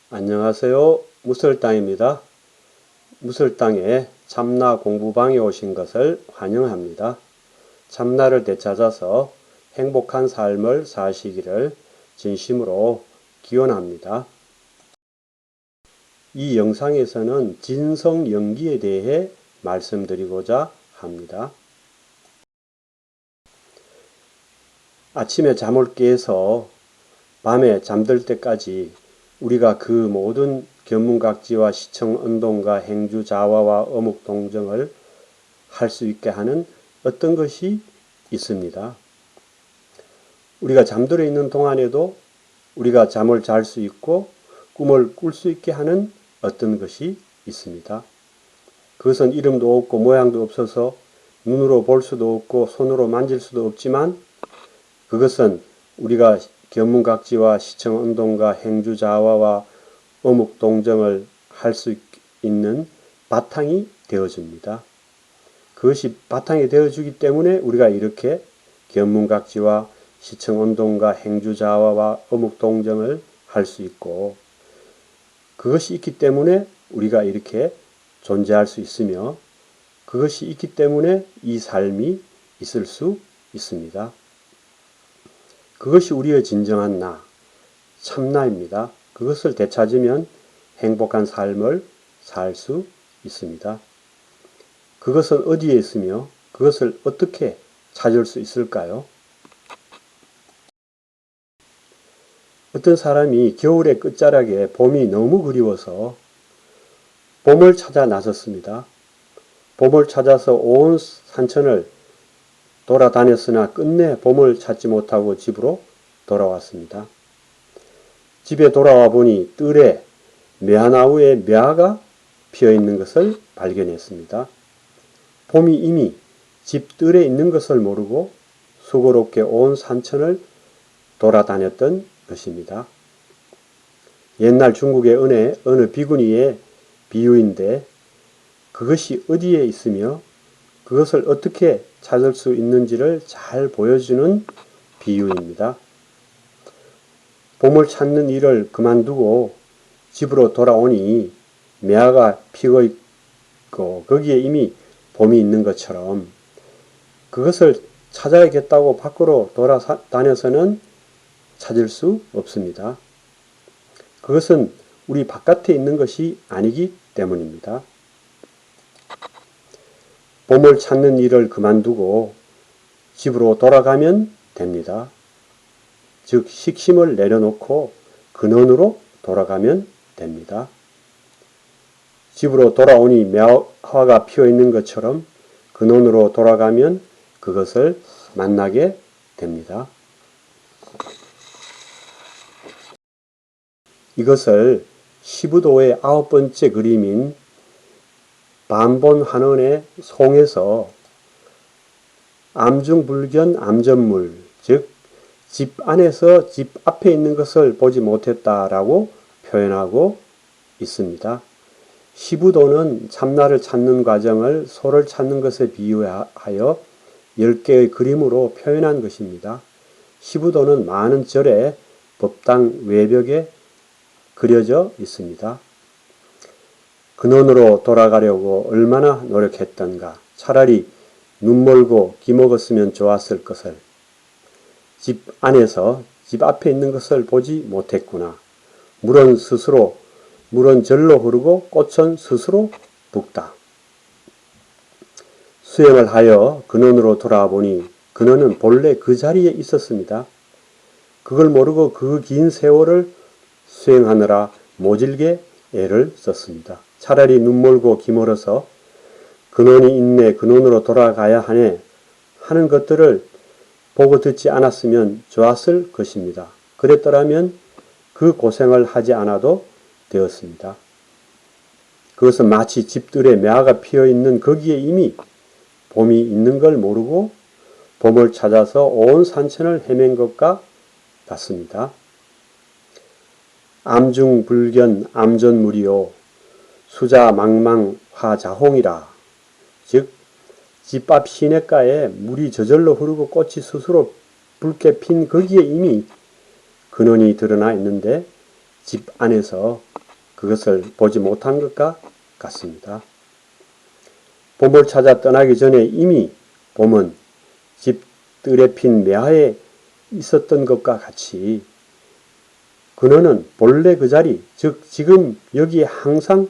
안녕하세요. 무설땅입니다. 무설땅에 참나 공부방에 오신 것을 환영합니다. 참나를 되찾아서 행복한 삶을 사시기를 진심으로 기원합니다. 이 영상에서는 진성연기에 대해 말씀드리고자 합니다. 아침에 잠을 깨서 밤에 잠들 때까지 우리가 그 모든 견문각지와 시청운동과 행주자화와 어묵동정을 할 수 있게 하는 어떤 것이 있습니다. 우리가 잠들어 있는 동안에도 우리가 잠을 잘 수 있고 꿈을 꿀 수 있게 하는 어떤 것이 있습니다. 그것은 이름도 없고 모양도 없어서 눈으로 볼 수도 없고 손으로 만질 수도 없지만 그것은 우리가 견문각지와 시청운동과 행주자화와 어묵동정을 할 수 있는 바탕이 되어줍니다. 그것이 바탕이 되어주기 때문에 우리가 이렇게 견문각지와 시청운동과 행주자화와 어묵동정을 할 수 있고 그것이 있기 때문에 우리가 이렇게 존재할 수 있으며 그것이 있기 때문에 이 삶이 있을 수 있습니다. 그것이 우리의 진정한 나, 참나입니다. 그것을 되찾으면 행복한 삶을 살 수 있습니다. 그것은 어디에 있으며 그것을 어떻게 찾을 수 있을까요? 어떤 사람이 겨울의 끝자락에 봄이 너무 그리워서 봄을 찾아 나섰습니다. 봄을 찾아서 온 산천을 돌아다녔으나 끝내 봄을 찾지 못하고 집으로 돌아왔습니다. 집에 돌아와 보니 뜰에 매화나무에 매화가 피어있는 것을 발견했습니다. 봄이 이미 집 뜰에 있는 것을 모르고 수고롭게 온 산천을 돌아다녔던 것입니다. 옛날 중국의 어느 비구니의 비유인데 그것이 어디에 있으며 그것을 어떻게 찾을 수 있는지를 잘 보여주는 비유입니다. 봄을 찾는 일을 그만두고 집으로 돌아오니 매화가 피고 있고 거기에 이미 봄이 있는 것처럼 그것을 찾아야겠다고 밖으로 돌아다녀서는 찾을 수 없습니다. 그것은 우리 바깥에 있는 것이 아니기 때문입니다. 봄을 찾는 일을 그만두고 집으로 돌아가면 됩니다. 즉 식심을 내려놓고 근원으로 돌아가면 됩니다. 집으로 돌아오니 매화가 피어있는 것처럼 근원으로 돌아가면 그것을 만나게 됩니다. 이것을 시부도의 9번째 그림인 반본환원의 송에서 암중불견 암전물, 즉 집 안에서 집 앞에 있는 것을 보지 못했다라고 표현하고 있습니다. 시부도는 참나를 찾는 과정을 소를 찾는 것에 비유하여 10개의 그림으로 표현한 것입니다. 시부도는 많은 절의 법당 외벽에 그려져 있습니다. 근원으로 돌아가려고 얼마나 노력했던가. 차라리 눈 멀고 기 먹었으면 좋았을 것을. 집 안에서 집 앞에 있는 것을 보지 못했구나. 물은 절로 흐르고 꽃은 스스로 붓다. 수행을 하여 근원으로 돌아와 보니 근원은 본래 그 자리에 있었습니다. 그걸 모르고 그 긴 세월을 수행하느라 모질게 애를 썼습니다. 차라리 눈 멀고 기 멀어서 근원이 있네, 근원으로 돌아가야 하네 하는 것들을 보고 듣지 않았으면 좋았을 것입니다. 그랬더라면 그 고생을 하지 않아도 되었습니다. 그것은 마치 집들에 매화가 피어있는 거기에 이미 봄이 있는 걸 모르고 봄을 찾아서 온 산천을 헤맨 것과 같습니다. 암중불견 암전물이요 수자망망화자홍이라. 즉 집 앞 시냇가에 물이 저절로 흐르고 꽃이 스스로 붉게 핀 거기에 이미 근원이 드러나 있는데 집 안에서 그것을 보지 못한 것과 같습니다. 봄을 찾아 떠나기 전에 이미 봄은 집 뜰에 핀 매화에 있었던 것과 같이 그너는 본래 그 자리, 즉 지금 여기에 항상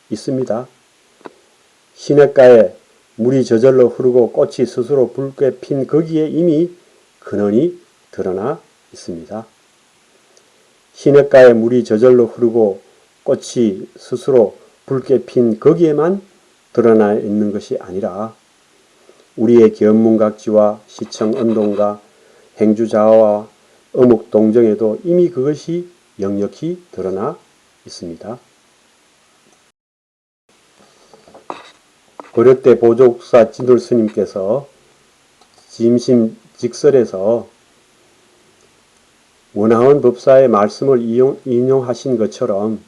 있습니다. 시냇가에 물이 저절로 흐르고 꽃이 스스로 붉게 핀 거기에 이미 근원이 드러나 있습니다. 시냇가에 물이 저절로 흐르고 꽃이 스스로 붉게 핀 거기에만 드러나 있는 것이 아니라 우리의 견문각지와 시청언동과 행주자화와 어묵동정에도 이미 그것이 역력히 드러나 있습니다. 고려때 보족사 진돌 스님께서 짐심직설에서 원하원 법사의 말씀을 인용하신 것처럼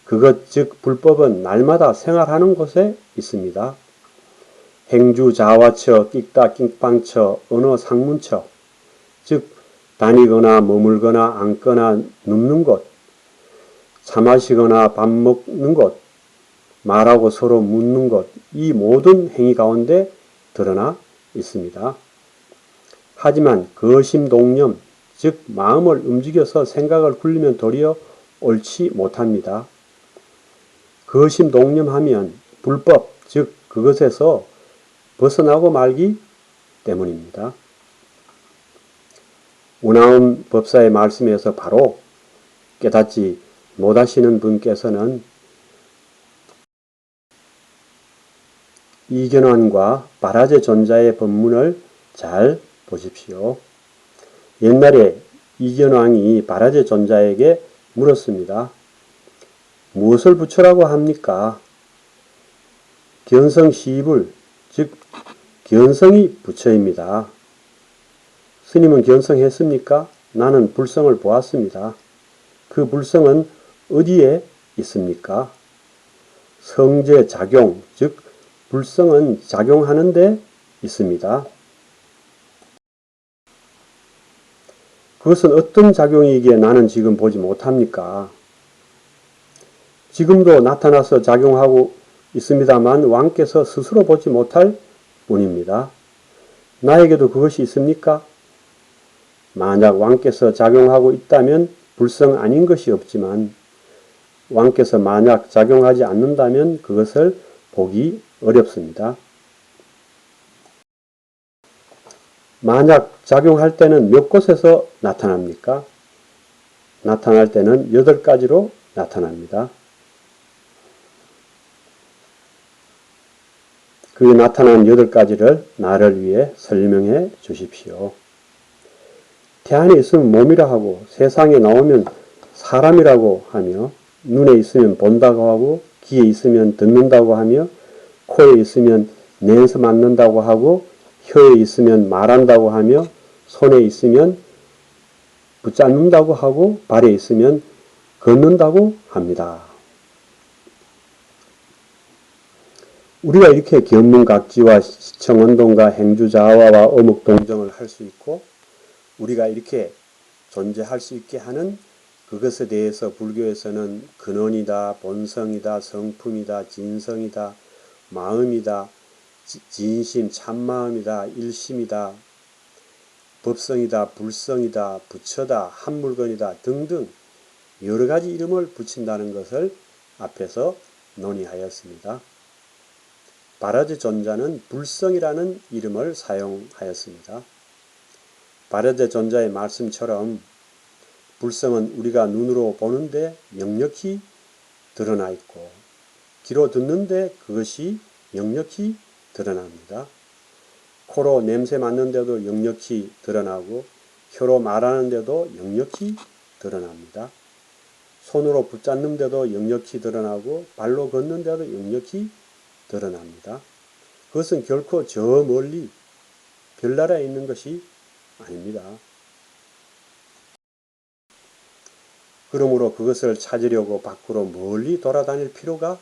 그것 즉 불법은 날마다 생활하는 곳에 있습니다. 행주자화처, 끽다 낑빵처, 언어상문처 즉 다니거나 머물거나 앉거나 눕는 곳, 차 마시거나 밥 먹는 곳, 말하고 서로 묻는 것, 이 모든 행위 가운데 드러나 있습니다. 하지만 거심동념, 즉 마음을 움직여서 생각을 굴리면 도리어 옳지 못합니다. 거심동념하면 불법, 즉 그것에서 벗어나고 말기 때문입니다. 원하원 법사의 말씀에서 바로 깨닫지 못하시는 분께서는 이견환과 바라제 존자의 법문을 잘 보십시오. 옛날에 이견왕이 바라제 존자에게 물었습니다. 무엇을 부처라고 합니까? 견성시입을, 즉 견성이 부처입니다. 스님은 견성했습니까? 나는 불성을 보았습니다. 그 불성은 어디에 있습니까? 성제 작용, 즉 불성은 작용하는 데 있습니다. 그것은 어떤 작용이기에 나는 지금 보지 못합니까? 지금도 나타나서 작용하고 있습니다만 왕께서 스스로 보지 못할 뿐입니다. 나에게도 그것이 있습니까? 만약 왕께서 작용하고 있다면 불성 아닌 것이 없지만 왕께서 만약 작용하지 않는다면 그것을 보기 어렵습니다. 만약 작용할 때는 몇 곳에서 나타납니까? 나타날 때는 8가지로 나타납니다. 그 나타난 8가지를 나를 위해 설명해 주십시오. 태안에 있으면 몸이라 하고 세상에 나오면 사람이라고 하며 눈에 있으면 본다고 하고 귀에 있으면 듣는다고 하며 코에 있으면 냄새 맡는다고 하고 혀에 있으면 말한다고 하며 손에 있으면 붙잡는다고 하고 발에 있으면 걷는다고 합니다. 우리가 이렇게 견문각지와 시청언동과 행주자화와 어묵동정을 할 수 있고 우리가 이렇게 존재할 수 있게 하는 그것에 대해서 불교에서는 근원이다, 본성이다, 성품이다, 진성이다, 마음이다, 진심, 참마음이다, 일심이다, 법성이다, 불성이다, 부처다, 한물건이다 등등 여러 가지 이름을 붙인다는 것을 앞에서 논의하였습니다. 바라제 존자는 불성이라는 이름을 사용하였습니다. 바라제 존자의 말씀처럼 불성은 우리가 눈으로 보는데 역력히 드러나 있고 귀로 듣는데 그것이 역력히 드러납니다. 코로 냄새 맡는데도 역력히 드러나고 혀로 말하는데도 역력히 드러납니다. 손으로 붙잡는데도 역력히 드러나고 발로 걷는데도 역력히 드러납니다. 그것은 결코 저 멀리 별나라에 있는 것이 아닙니다. 그러므로 그것을 찾으려고 밖으로 멀리 돌아다닐 필요가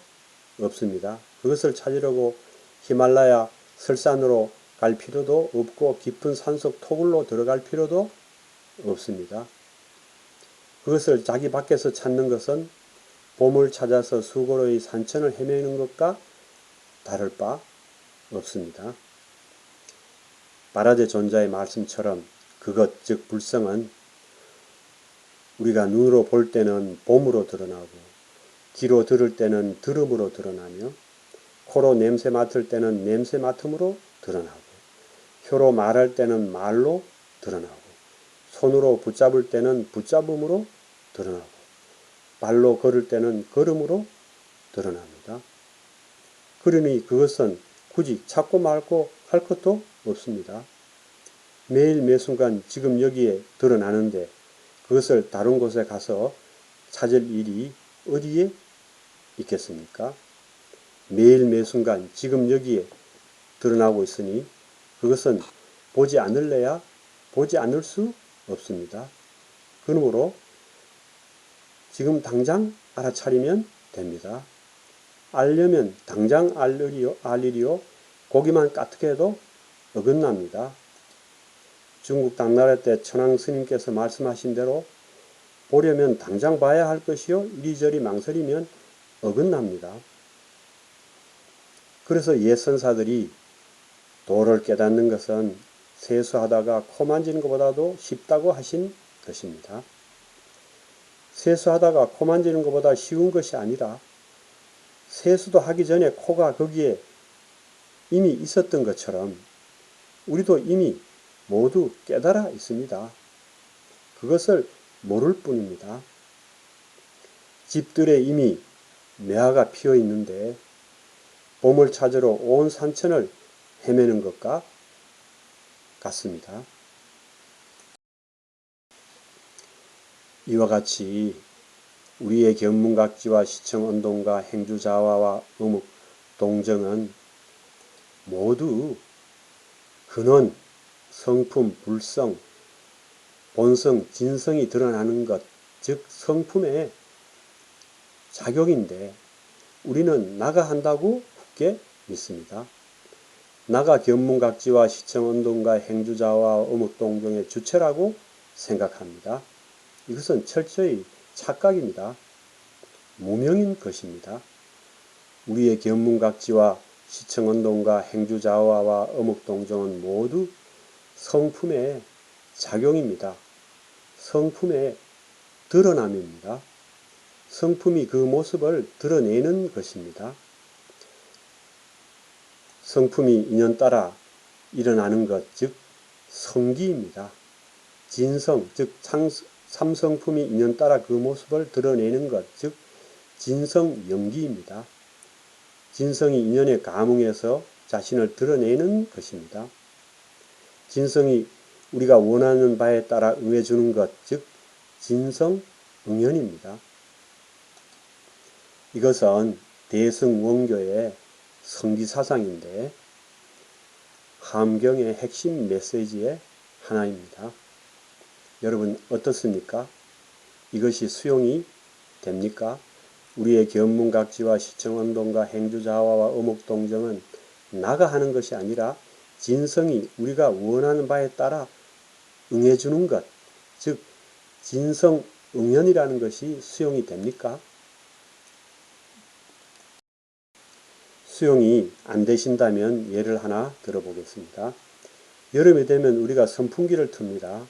없습니다. 그것을 찾으려고 히말라야 설산으로 갈 필요도 없고 깊은 산속 토굴로 들어갈 필요도 없습니다. 그것을 자기 밖에서 찾는 것은 봄을 찾아서 수고로이 산천을 헤매는 것과 다를 바 없습니다. 바라제 존자의 말씀처럼 그것 즉 불성은 우리가 눈으로 볼 때는 봄으로 드러나고 귀로 들을 때는 들음으로 드러나며 코로 냄새 맡을 때는 냄새 맡음으로 드러나고 혀로 말할 때는 말로 드러나고 손으로 붙잡을 때는 붙잡음으로 드러나고 발로 걸을 때는 걸음으로 드러납니다. 그러니 그것은 굳이 찾고 말고 할 것도 없습니다. 매일 매순간 지금 여기에 드러나는데 그것을 다른 곳에 가서 찾을 일이 어디에 있겠습니까? 매일 매순간 지금 여기에 드러나고 있으니 그것은 보지 않을래야 보지 않을 수 없습니다. 그러므로 지금 당장 알아차리면 됩니다. 알려면 당장 알리리요. 고기만 까맣게 해도 어긋납니다. 중국 당나라 때 천황 스님께서 말씀하신 대로 보려면 당장 봐야 할 것이요 이리저리 망설이면 어긋납니다. 그래서 옛 선사들이 도를 깨닫는 것은 세수하다가 코 만지는 것보다도 쉽다고 하신 것입니다. 세수하다가 코 만지는 것보다 쉬운 것이 아니라 세수도 하기 전에 코가 거기에 이미 있었던 것처럼 우리도 이미 모두 깨달아 있습니다. 그것을 모를 뿐입니다. 집들에 이미 매화가 피어 있는데 봄을 찾으러 온 산천을 헤매는 것과 같습니다. 이와 같이 우리의 견문각지와 시청언동과 행주자화와 어묵, 동정은 모두 근원, 성품, 불성, 본성, 진성이 드러나는 것, 즉 성품의 작용인데 우리는 나가 한다고 굳게 믿습니다. 나가 견문각지와 시청언동과 행주자와 어묵동정의 주체라고 생각합니다. 이것은 철저히 착각입니다. 무명인 것입니다. 우리의 견문각지와 시청언동과 행주자화와 어묵동정은 모두 성품의 작용입니다. 성품의 드러남입니다. 성품이 그 모습을 드러내는 것입니다. 성품이 인연따라 일어나는 것, 즉 성기입니다. 진성, 즉 삼성품이 인연따라 그 모습을 드러내는 것, 즉 진성영기입니다. 진성이 인연의 감흥에서 자신을 드러내는 것입니다. 진성이 우리가 원하는 바에 따라 응해주는 것, 즉 진성응연입니다. 이것은 대승원교의 성기사상인데 함경의 핵심 메시지의 하나입니다. 여러분 어떻습니까? 이것이 수용이 됩니까? 우리의 견문각지와 시청언동과 행주자화와 어묵동정은 나가 하는 것이 아니라 진성이 우리가 원하는 바에 따라 응해주는 것, 즉 진성응연이라는 것이 수용이 됩니까? 수용이 안 되신다면 예를 하나 들어보겠습니다. 여름이 되면 우리가 선풍기를 틉니다.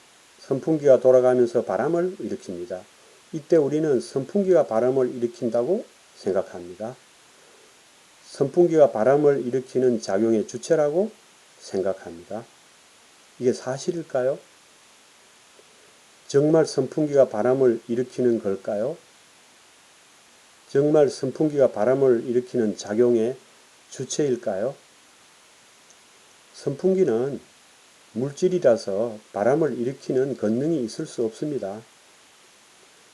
선풍기가 돌아가면서 바람을 일으킵니다. 이때 우리는 선풍기가 바람을 일으킨다고 생각합니다. 선풍기가 바람을 일으키는 작용의 주체라고 생각합니다. 이게 사실일까요? 정말 선풍기가 바람을 일으키는 걸까요? 정말 선풍기가 바람을 일으키는 작용의 주체일까요? 선풍기는 물질이라서 바람을 일으키는 권능이 있을 수 없습니다.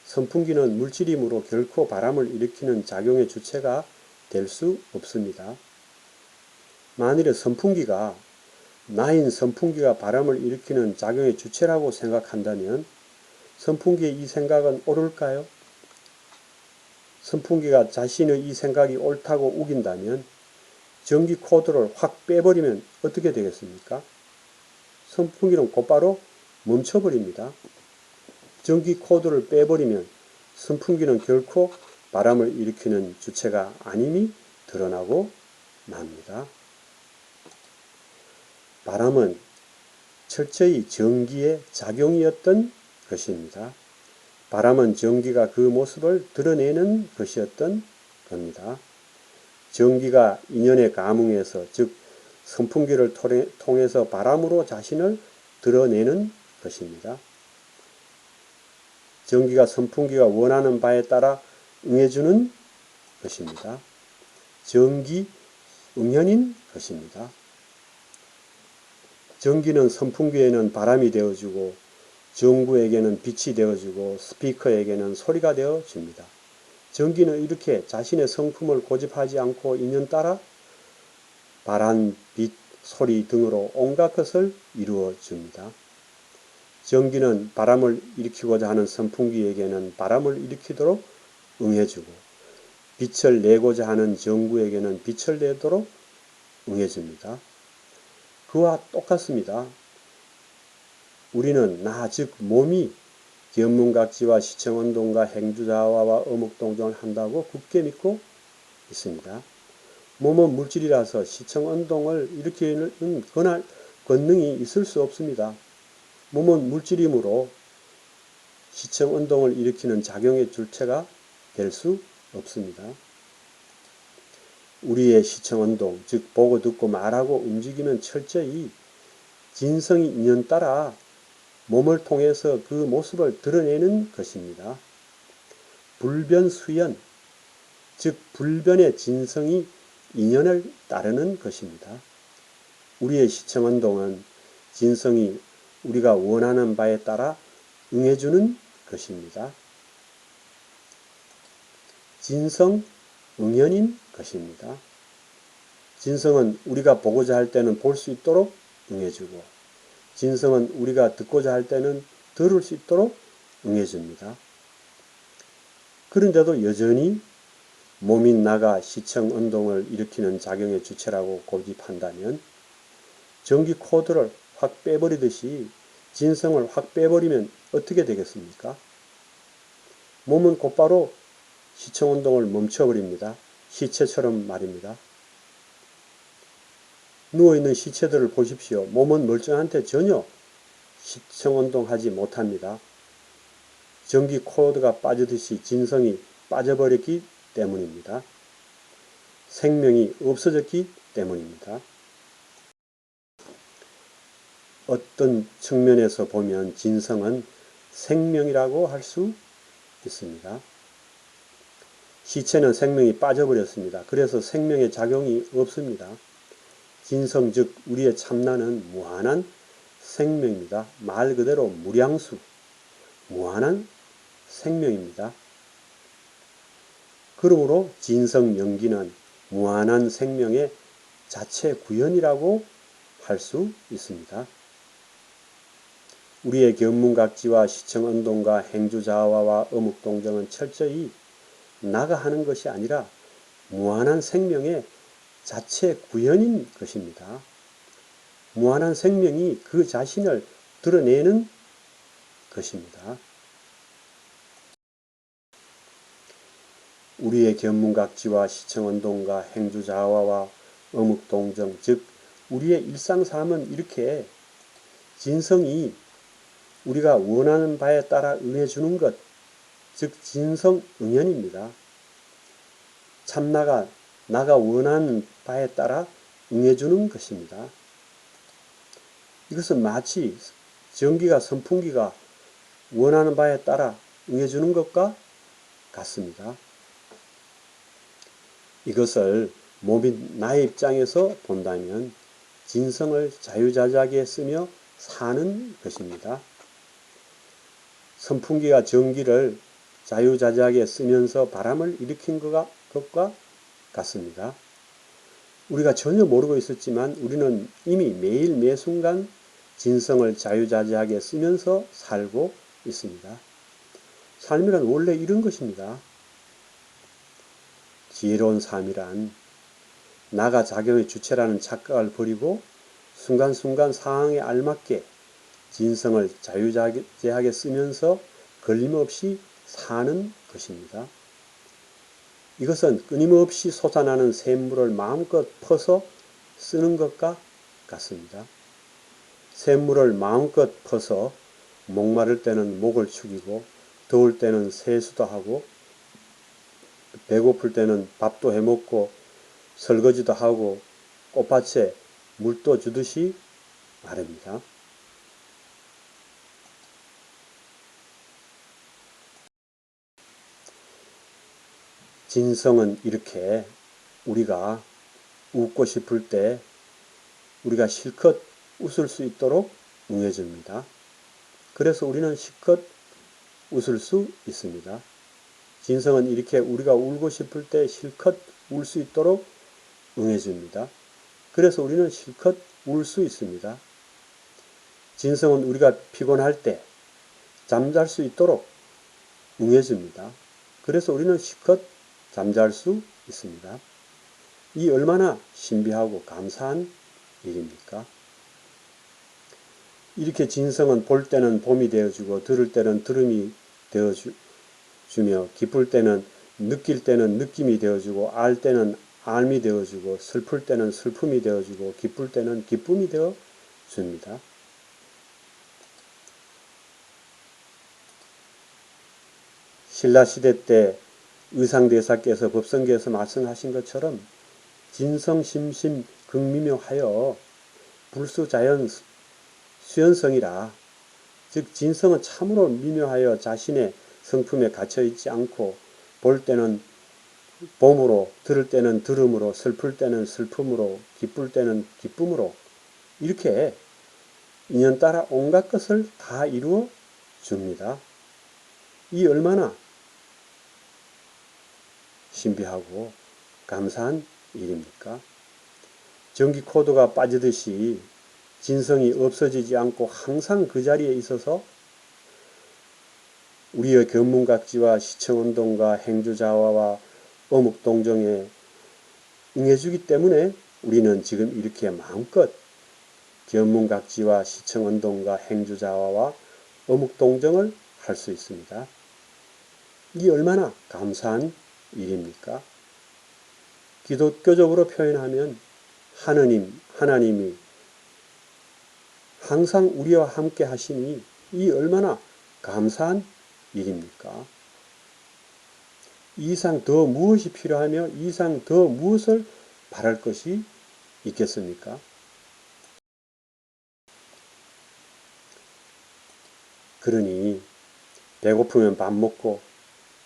선풍기는 물질이므로 결코 바람을 일으키는 작용의 주체가 될 수 없습니다. 만일에 선풍기가 나인 선풍기가 바람을 일으키는 작용의 주체라고 생각한다면 선풍기의 이 생각은 옳을까요? 선풍기가 자신의 이 생각이 옳다고 우긴다면 전기 코드를 확 빼버리면 어떻게 되겠습니까? 선풍기는 곧바로 멈춰버립니다. 전기 코드를 빼버리면 선풍기는 결코 바람을 일으키는 주체가 아님이 드러나고 맙니다. 바람은 철저히 전기의 작용이었던 것입니다. 바람은 전기가 그 모습을 드러내는 것이었던 겁니다. 전기가 인연의 감응에서, 즉 선풍기를 통해서 바람으로 자신을 드러내는 것입니다. 전기가 선풍기가 원하는 바에 따라 응해주는 것입니다. 전기 응연인 것입니다. 전기는 선풍기에는 바람이 되어주고, 전구에게는 빛이 되어주고, 스피커에게는 소리가 되어줍니다. 전기는 이렇게 자신의 성품을 고집하지 않고 인연 따라 바람, 빛, 소리 등으로 온갖 것을 이루어 줍니다. 전기는 바람을 일으키고자 하는 선풍기에게는 바람을 일으키도록 응해주고, 빛을 내고자 하는 전구에게는 빛을 내도록 응해줍니다. 그와 똑같습니다. 우리는 나, 즉 몸이 견문각지와 시청운동과 행주자화와 어묵동정을 한다고 굳게 믿고 있습니다. 몸은 물질이라서 시청운동을 일으키는 권능이 있을 수 없습니다. 몸은 물질이므로 시청운동을 일으키는 작용의 주체가 될 수 없습니다. 우리의 시청운동, 즉 보고 듣고 말하고 움직이면 철저히 진성이 인연 따라 몸을 통해서 그 모습을 드러내는 것입니다. 불변수연, 즉 불변의 진성이 인연을 따르는 것입니다. 우리의 시청운동은 진성이 우리가 원하는 바에 따라 응해주는 것입니다. 진성 응연인 것입니다. 진성은 우리가 보고자 할 때는 볼 수 있도록 응해주고, 진성은 우리가 듣고자 할 때는 들을 수 있도록 응해줍니다. 그런데도 여전히 몸인 나가 시청운동을 일으키는 작용의 주체라고 고집한다면 전기 코드를 확 빼버리듯이 진성을 확 빼버리면 어떻게 되겠습니까? 몸은 곧바로 시청운동을 멈춰버립니다. 시체처럼 말입니다. 누워있는 시체들을 보십시오. 몸은 멀쩡한데 전혀 시청운동하지 못합니다. 전기 코드가 빠지듯이 진성이 빠져버렸기 때문입니다. 생명이 없어졌기 때문입니다. 어떤 측면에서 보면 진성은 생명이라고 할 수 있습니다. 시체는 생명이 빠져버렸습니다. 그래서 생명의 작용이 없습니다. 진성, 즉 우리의 참나는 무한한 생명입니다. 말 그대로 무량수, 무한한 생명입니다. 그러므로 진성연기는 무한한 생명의 자체 구현이라고 할 수 있습니다. 우리의 견문각지와 시청운동과 행주자화와 어묵동정은 철저히 나가 하는 것이 아니라 무한한 생명의 자체 구현인 것입니다. 무한한 생명이 그 자신을 드러내는 것입니다. 우리의 견문각지와 시청운동과 행주자화와 어묵동정, 즉 우리의 일상삶은 이렇게 진성이 우리가 원하는 바에 따라 응해주는 것, 즉 진성응연입니다. 참나가 나가 원하는 바에 따라 응해주는 것입니다. 이것은 마치 전기가 선풍기가 원하는 바에 따라 응해주는 것과 같습니다. 이것을 몸인 나의 입장에서 본다면 진성을 자유자재하게 쓰며 사는 것입니다. 선풍기가 전기를 자유자재하게 쓰면서 바람을 일으킨 것과 같습니다. 우리가 전혀 모르고 있었지만 우리는 이미 매일 매순간 진성을 자유자재하게 쓰면서 살고 있습니다. 삶이란 원래 이런 것입니다. 지혜로운 삶이란 나가 작용의 주체라는 착각을 버리고 순간순간 상황에 알맞게 진성을 자유자재하게 쓰면서 걸림없이 사는 것입니다. 이것은 끊임없이 솟아나는 샘물을 마음껏 퍼서 쓰는 것과 같습니다. 샘물을 마음껏 퍼서 목마를 때는 목을 축이고 더울 때는 세수도 하고 배고플 때는 밥도 해먹고 설거지도 하고 꽃밭에 물도 주듯이 말입니다. 진성은 이렇게 우리가 웃고 싶을 때 우리가 실컷 웃을 수 있도록 응해줍니다. 그래서 우리는 실컷 웃을 수 있습니다. 진성은 이렇게 우리가 울고 싶을 때 실컷 울 수 있도록 응해줍니다. 그래서 우리는 실컷 울 수 있습니다. 진성은 우리가 피곤할 때 잠잘 수 있도록 응해줍니다. 그래서 우리는 실컷 잠잘 수 있습니다. 이 얼마나 신비하고 감사한 일입니까? 이렇게 진성은 볼 때는 봄이 되어주고 들을 때는 들음이 되어주며 기쁠 때는 느낄 때는 느낌이 되어주고 알 때는 알미 되어주고 슬플 때는 슬픔이 되어주고 기쁠 때는 기쁨이 되어줍니다. 신라시대 때 의상대사께서 법성계에서 말씀하신 것처럼 진성심심 극미묘하여 불수자연 수연성이라 즉 진성은 참으로 미묘하여 자신의 성품에 갇혀있지 않고 볼 때는 봄으로 들을 때는 들음으로 슬플 때는 슬픔으로 기쁠 때는 기쁨으로 이렇게 인연따라 온갖 것을 다 이루어 줍니다. 이 얼마나 신비하고 감사한 일입니까? 전기 코드가 빠지듯이 진성이 없어지지 않고 항상 그 자리에 있어서 우리의 견문각지와 시청운동과 행주자화와 어묵동정에 응해주기 때문에 우리는 지금 이렇게 마음껏 견문각지와 시청운동과 행주자화와 어묵동정을 할 수 있습니다. 이 얼마나 감사한 일입니까? 기독교적으로 표현하면 하나님이 항상 우리와 함께 하시니 이 얼마나 감사한 일입니까? 이 이상 더 무엇이 필요하며 이 이상 더 무엇을 바랄 것이 있겠습니까? 그러니 배고프면 밥 먹고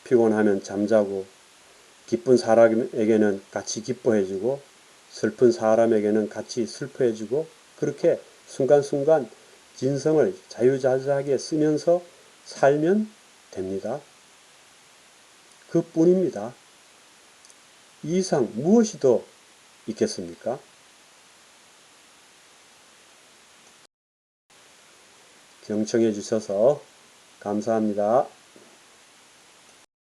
피곤하면 잠자고 기쁜 사람에게는 같이 기뻐해주고 슬픈 사람에게는 같이 슬퍼해주고 그렇게 순간순간 진성을 자유자재하게 쓰면서 살면 됩니다. 그뿐입니다. 이 이상 무엇이 더 있겠습니까? 경청해 주셔서 감사합니다.